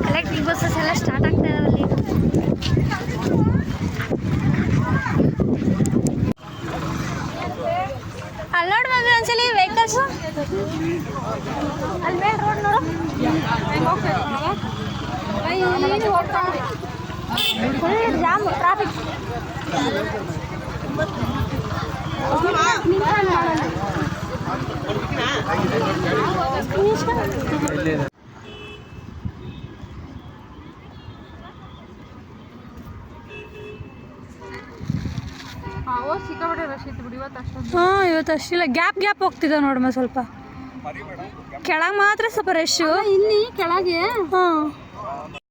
Electric buses ಎಲ್ಲ start ಆಗ್ತಾ ಇದಾವಲ್ಲಿ. ಅಲ್ಲಿ ನೋಡಿ ಮಮ್ಮಿ ಒಂದ್ಸಲಿ ವೆಹಿಕಲ್ಸು ಅಲ್ಲಿ ಮೇಲೆ ರೋಡ್ ನೋಡು ಫುಲ್ ಜಾಮ್ ಟ್ರಾಫಿಕ್. ಹಾಂ ಇವತ್ತು ಅಷ್ಟಿಲ್ಲ, ಗ್ಯಾಪ್ ಹೋಗ್ತಿದ್ದಾವೆ ನೋಡಮ್ಮ ಸ್ವಲ್ಪ ಕೆಳಗೆ ಮಾತ್ರ ಸ್ವಲ್ಪ ರಶ್ಶು. ಇಲ್ಲಿ ಕೆಳಗೆ ಹಾಂ